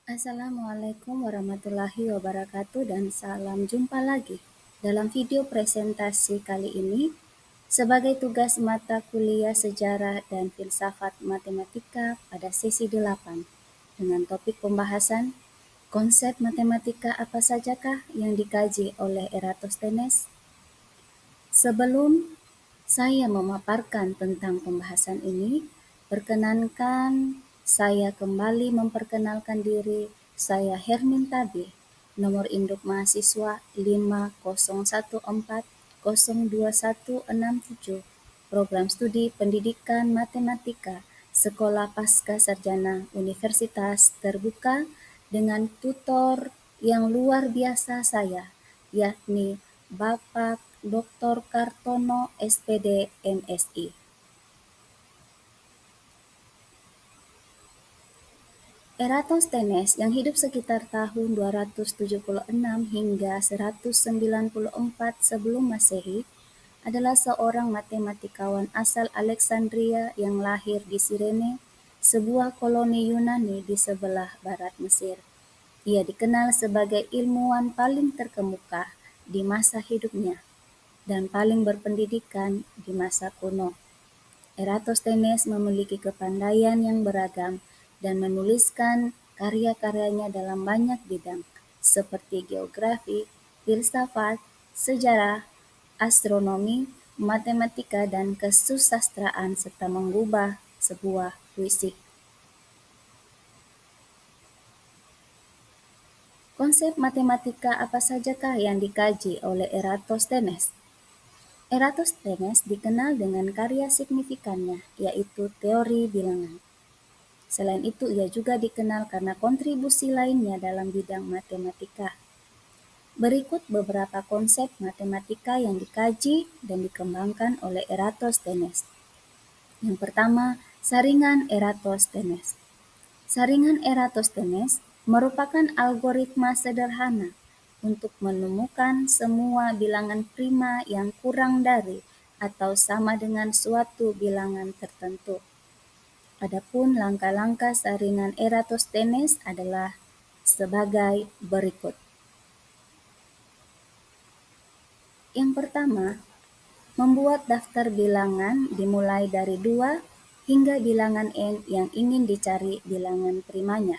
Assalamualaikum warahmatullahi wabarakatuh dan salam jumpa lagi. Dalam video presentasi kali ini, sebagai tugas mata kuliah Sejarah dan Filsafat Matematika pada sesi 8, dengan topik pembahasan konsep matematika apa sajakah yang dikaji oleh Eratosthenes. Sebelum saya memaparkan tentang pembahasan ini, perkenankan saya kembali memperkenalkan diri. Saya Hermin Tabi, nomor induk mahasiswa 501402167, program studi Pendidikan Matematika, Sekolah Pasca Sarjana Universitas Terbuka, dengan tutor yang luar biasa saya, yakni Bapak Dr. Kartono, SPD, MSI. Eratosthenes yang hidup sekitar tahun 276 hingga 194 sebelum Masehi adalah seorang matematikawan asal Alexandria yang lahir di Cirene, sebuah koloni Yunani di sebelah barat Mesir. Ia dikenal sebagai ilmuwan paling terkemuka di masa hidupnya dan paling berpendidikan di masa kuno. Eratosthenes memiliki kepandaian yang beragam dan menuliskan karya-karyanya dalam banyak bidang, seperti geografi, filsafat, sejarah, astronomi, matematika, dan kesusastraan, serta mengubah sebuah puisi. Konsep matematika apa sajakah yang dikaji oleh Eratosthenes? Eratosthenes dikenal dengan karya signifikannya, yaitu teori bilangan. Selain itu, ia juga dikenal karena kontribusi lainnya dalam bidang matematika. Berikut beberapa konsep matematika yang dikaji dan dikembangkan oleh Eratosthenes. Yang pertama, saringan Eratosthenes. Saringan Eratosthenes merupakan algoritma sederhana untuk menemukan semua bilangan prima yang kurang dari atau sama dengan suatu bilangan tertentu. Adapun langkah-langkah saringan Eratosthenes adalah sebagai berikut. Yang pertama, membuat daftar bilangan dimulai dari 2 hingga bilangan n yang ingin dicari bilangan primanya.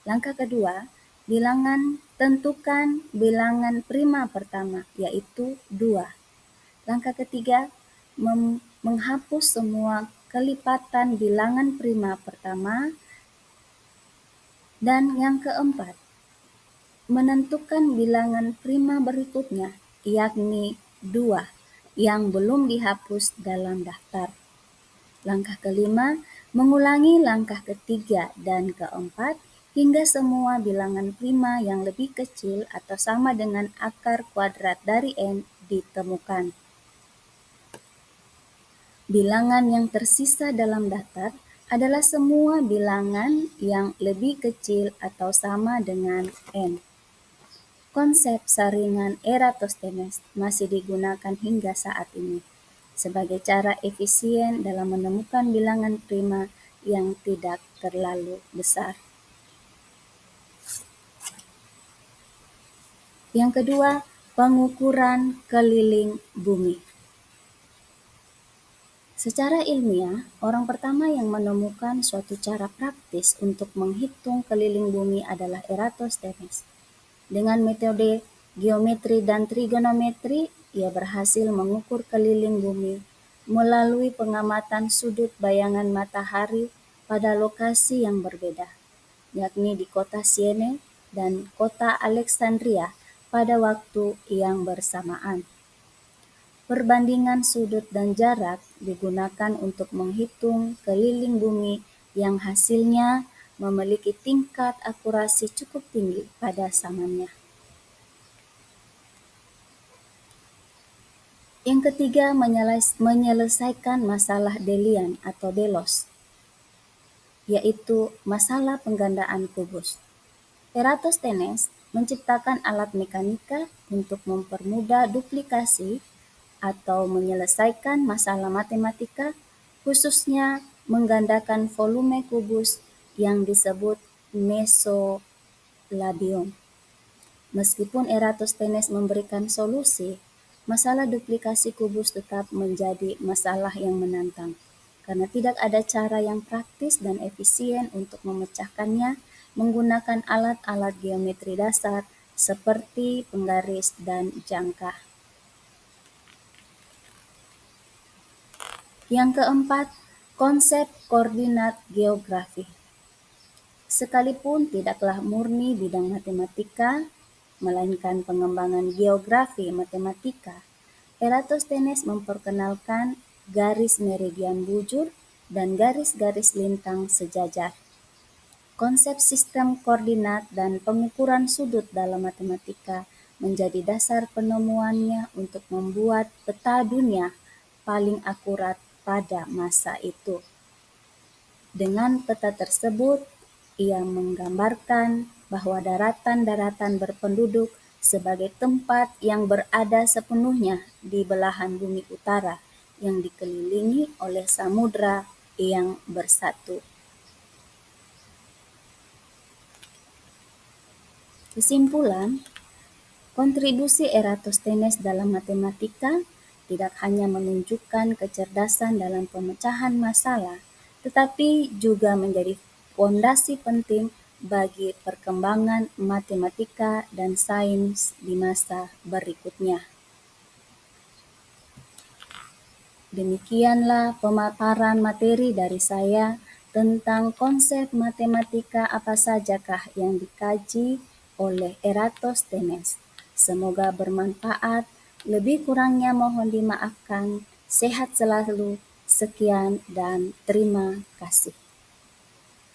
Langkah kedua, tentukan bilangan prima pertama, yaitu 2. Langkah ketiga, menghapus semua kelipatan bilangan prima pertama. Dan yang keempat, menentukan bilangan prima berikutnya, yakni 2, yang belum dihapus dalam daftar. Langkah kelima, mengulangi langkah ketiga dan keempat hingga semua bilangan prima yang lebih kecil atau sama dengan akar kuadrat dari n ditemukan. Bilangan yang tersisa dalam daftar adalah semua bilangan yang lebih kecil atau sama dengan n. Konsep saringan Eratosthenes masih digunakan hingga saat ini sebagai cara efisien dalam menemukan bilangan prima yang tidak terlalu besar. Yang kedua, pengukuran keliling bumi. Secara ilmiah, orang pertama yang menemukan suatu cara praktis untuk menghitung keliling bumi adalah Eratosthenes. Dengan metode geometri dan trigonometri, ia berhasil mengukur keliling bumi melalui pengamatan sudut bayangan matahari pada lokasi yang berbeda, yakni di kota Siene dan kota Alexandria pada waktu yang bersamaan. Perbandingan sudut dan jarak digunakan untuk menghitung keliling bumi yang hasilnya memiliki tingkat akurasi cukup tinggi pada zamannya. Yang ketiga, menyelesaikan masalah Delian atau Delos, yaitu masalah penggandaan kubus. Eratosthenes menciptakan alat mekanika untuk mempermudah duplikasi atau menyelesaikan masalah matematika, khususnya menggandakan volume kubus yang disebut Mesolabium. Meskipun Eratosthenes memberikan solusi, masalah duplikasi kubus tetap menjadi masalah yang menantang, karena tidak ada cara yang praktis dan efisien untuk memecahkannya menggunakan alat-alat geometri dasar seperti penggaris dan jangka. Yang keempat, konsep koordinat geografi. Sekalipun tidaklah murni bidang matematika, melainkan pengembangan geografi matematika, Eratosthenes memperkenalkan garis meridian bujur dan garis-garis lintang sejajar. Konsep sistem koordinat dan pengukuran sudut dalam matematika menjadi dasar penemuannya untuk membuat peta dunia paling akurat pada masa itu. Dengan peta tersebut, ia menggambarkan bahwa daratan-daratan berpenduduk sebagai tempat yang berada sepenuhnya di belahan bumi utara yang dikelilingi oleh samudra yang bersatu. Kesimpulan, kontribusi Eratosthenes dalam matematika tidak hanya menunjukkan kecerdasan dalam pemecahan masalah, tetapi juga menjadi fondasi penting bagi perkembangan matematika dan sains di masa berikutnya. Demikianlah pemaparan materi dari saya tentang konsep matematika apa sajakah yang dikaji oleh Eratosthenes. Semoga bermanfaat. Lebih kurangnya mohon dimaafkan. Sehat selalu. Sekian dan terima kasih.